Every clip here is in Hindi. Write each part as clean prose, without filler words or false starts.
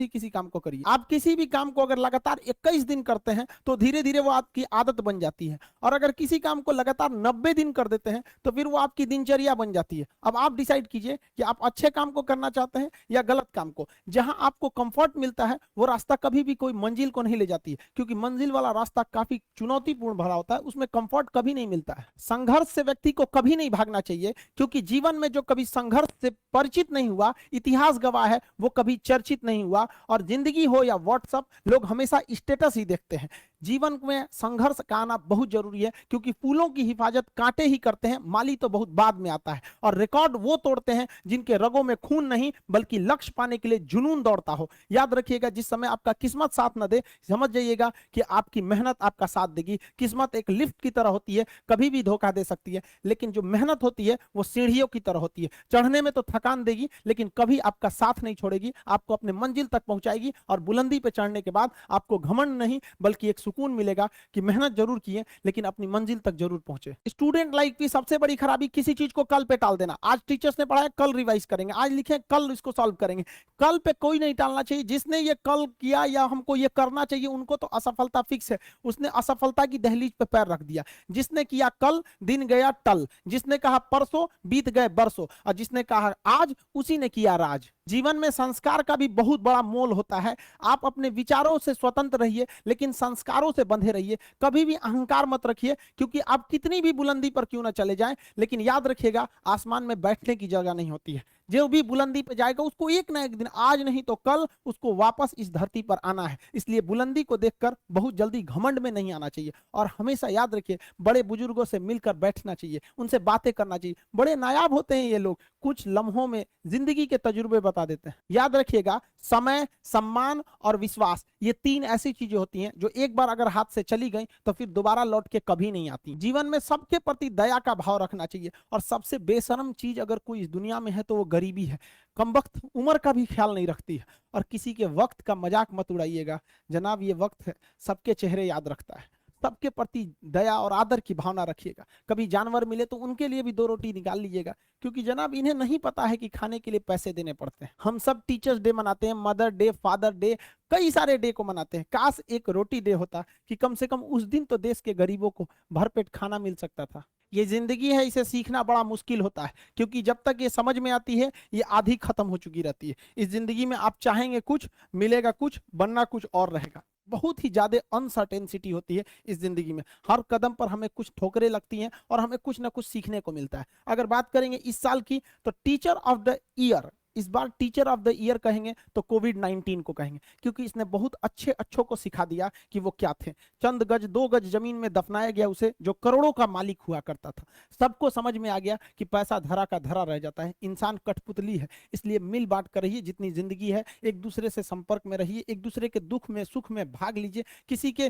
ही किसी काम को करिए। आप किसी भी काम को अगर लगातार 21 दिन करते हैं तो धीरे धीरे वो आपकी आदत बन जाती है, और अगर किसी काम को लगातार 90 दिन कर देते हैं तो फिर वो आपकी दिनचर्या बन जाती है। अब आप डिसाइड कीजिए कि आप अच्छे काम को करना चाहते हैं या गलत काम को। जहां आपको कंफर्ट मिलता है वो रास्ता कभी भी कोई मंजिल को नहीं ले जाती है, क्योंकि मंजिल वाला रास्ता काफी चुनौतीपूर्ण भरा होता है, उसमें कंफर्ट कभी नहीं मिलता है। संघर्ष से व्यक्ति को कभी नहीं भागना चाहिए, क्योंकि जीवन में जो कभी संघर्ष से परिचित नहीं हुआ, इतिहास गवाह है, वो कभी चर्चित नहीं हुआ। और जिंदगी हो या व्हाट्सएप, लोग हमेशा स्टेटस ही देखते हैं। जीवन में संघर्ष का आना बहुत जरूरी है, क्योंकि फूलों की हिफाजत कांटे ही करते हैं, माली तो बहुत बाद में आता है। और रिकॉर्ड वो तोड़ते हैं जिनके रगों में खून नहीं बल्कि लक्ष्य पाने के लिए जुनून दौड़ता हो। याद रखिएगा, जिस समय आपका किस्मत साथ न दे, समझ जाइएगा कि आपकी मेहनत आपका साथ देगी। किस्मत एक लिफ्ट की तरह होती है, कभी भी धोखा दे सकती है, लेकिन जो मेहनत होती है वो सीढ़ियों की तरह होती है। चढ़ने में तो थकान देगी, लेकिन कभी आपका साथ नहीं छोड़ेगी, आपको अपने मंजिल तक पहुंचाएगी। और बुलंदी पे चढ़ने के बाद आपको घमंड नहीं बल्कि एक सुकून मिलेगा कि मेहनत जरूर किए लेकिन अपनी मंजिल तक जरूर पहुंचे। स्टूडेंट लाइफ की सबसे बड़ी खराबी किसी चीज को कल पे टाल देना। आज टीचर्स ने पढ़ाया, कल रिवाइज करेंगे, आज लिखे कल इसको सॉल्व करेंगे। कल पे कोई नहीं टालना चाहिए। जिसने ये कल किया या हमको ये करना चाहिए, उनको तो असफलता फिक्स है, उसने असफलता की दहलीज पे पैर रख दिया। जिसने किया कल, दिन गया टल। जिसने कहा परसों, बीत गए बरसों। और जिसने कहा आज, उसी ने किया राज। जीवन में संस्कार का भी बहुत बड़ा मोल होता है। आप अपने विचारों से स्वतंत्र रहिए, लेकिन संस्कारों से बंधे रहिए। कभी भी अहंकार मत रखिए, क्योंकि आप कितनी भी बुलंदी पर क्यों ना चले जाएं, लेकिन याद रखिएगा, आसमान में बैठने की जगह नहीं होती है। जो भी बुलंदी पे जाएगा उसको एक ना एक दिन, आज नहीं तो कल, उसको वापस इस धरती पर आना है। इसलिए बुलंदी को देखकर बहुत जल्दी घमंड में नहीं आना चाहिए। और हमेशा याद रखिए, बड़े बुजुर्गों से मिलकर बैठना चाहिए, उनसे बातें करना चाहिए। बड़े नायाब होते हैं ये लोग, कुछ लम्हों में जिंदगी के तजुर्बे बता देते हैं। याद रखिएगा, समय, सम्मान और विश्वास, ये तीन ऐसी चीजें होती हैं जो एक बार अगर हाथ से चली गई तो फिर दोबारा लौट के कभी नहीं आती। जीवन में सबके प्रति दया का भाव रखना चाहिए। और सबसे बेशर्म चीज अगर कोई इस दुनिया में है तो वो गरीबी है। कमबख्त उम्र का भी ख्याल नहीं रखती है। और किसी के वक्त का मजाक मत उड़ाइएगा जनाब, ये वक्त है, सबके चेहरे याद रखता है। सबके प्रति दया और आदर की भावना रखिएगा। कभी जानवर मिले तो उनके लिए भी दो रोटी निकाल लीजिएगा, क्योंकि जनाब इन्हें नहीं पता है कि खाने के लिए पैसे देने पड़ते हैं। हम सब टीचर्स डे मनाते हैं, मदर डे, फादर डे, कई सारे डे को मनाते हैं। काश एक रोटी डे होता कि कम से कम उस दिन तो देश के गरीबों को भरपेट खाना मिल सकता था। ये जिंदगी है, इसे सीखना बड़ा मुश्किल होता है, क्योंकि जब तक ये समझ में आती है ये आधी खत्म हो चुकी रहती है। इस जिंदगी में आप चाहेंगे कुछ, मिलेगा कुछ, बनना कुछ और रहेगा। बहुत ही ज्यादा अनसर्टेनिटी होती है इस जिंदगी में। हर कदम पर हमें कुछ ठोकरें लगती हैं और हमें कुछ ना कुछ सीखने को मिलता है। अगर बात करेंगे इस साल की, तो टीचर ऑफ द ईयर, इस बार टीचर ऑफ द ईयर कहेंगे तो कोविड-19 को कहेंगे, क्योंकि इसने बहुत अच्छों को सिखा दिया कि वो क्या थे। चंद गज, 2 गज जमीन में दफनाया गया उसे, जो करोड़ों का मालिक हुआ करता था। सबको समझ में आ गया कि पैसा धरा का धरा रह जाता है, इंसान कठपुतली है। इसलिए मिल बांट कर रहिए, जितनी जिंदगी है एक दूसरे से संपर्क में रहिए, एक दूसरे के दुख में सुख में भाग लीजिए। किसी के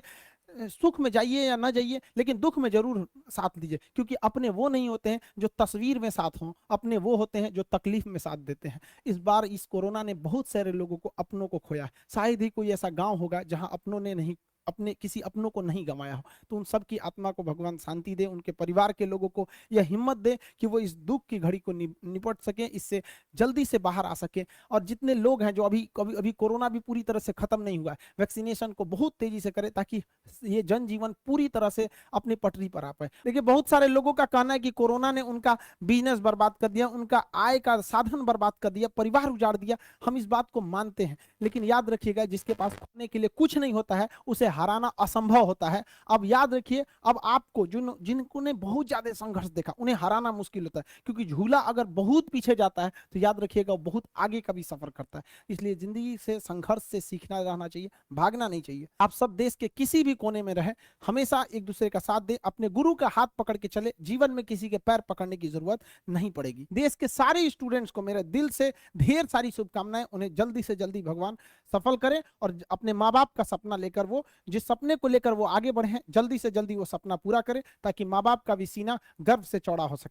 सुख में जाइए या ना जाइए, लेकिन दुख में जरूर साथ दीजिए, क्योंकि अपने वो नहीं होते हैं जो तस्वीर में साथ हों, अपने वो होते हैं जो तकलीफ में साथ देते हैं। इस बार इस कोरोना ने बहुत सारे लोगों को, अपनों को खोया। शायद ही कोई ऐसा गांव होगा जहां अपनों ने नहीं, अपने किसी अपनों को नहीं गंवाया हो। तो उन सब की आत्मा को भगवान शांति दे, उनके परिवार के लोगों को यह हिम्मत दे कि वो इस दुख की घड़ी को निपट सके, इससे जल्दी से बाहर आ सके। और जितने लोग हैं जो अभी कोरोना भी पूरी तरह से खत्म नहीं हुआ है, वैक्सीनेशन को बहुत तेजी से करें ताकि ये जनजीवन पूरी तरह से अपनी पटरी पर आ पाए। देखिए, बहुत सारे लोगों का कहना है कि कोरोना ने उनका बिजनेस बर्बाद कर दिया, उनका आय का साधन बर्बाद कर दिया, परिवार उजाड़ दिया। हम इस बात को मानते हैं, लेकिन याद रखिएगा, जिसके पास खाने के लिए कुछ नहीं होता है उसे हराना असंभव होता है। अब याद रखिए, अब आपको जिनको ने बहुत ज्यादा संघर्ष देखा, उन्हें हराना मुश्किल होता है, क्योंकि झूला अगर बहुत पीछे जाता है तो याद रखिएगा वो बहुत आगे का भी सफर करता है। इसलिए जिंदगी से, संघर्ष से सीखना रहना चाहिए, भागना नहीं चाहिए। आप सब देश के किसी भी कोने में रहे, हमेशा एक दूसरे का साथ दे, अपने गुरु का हाथ पकड़ के चले। जीवन में किसी के पैर पकड़ने की जरूरत नहीं पड़ेगी। देश के सारे स्टूडेंट्स को मेरे दिल से ढेर सारी शुभकामनाएं। उन्हें जल्दी से जल्दी भगवान सफल करें, और अपने माँ बाप का सपना लेकर, वो जिस सपने को लेकर वो आगे बढ़े हैं, जल्दी से जल्दी वो सपना पूरा करें, ताकि माँ बाप का भी सीना गर्व से चौड़ा हो सके।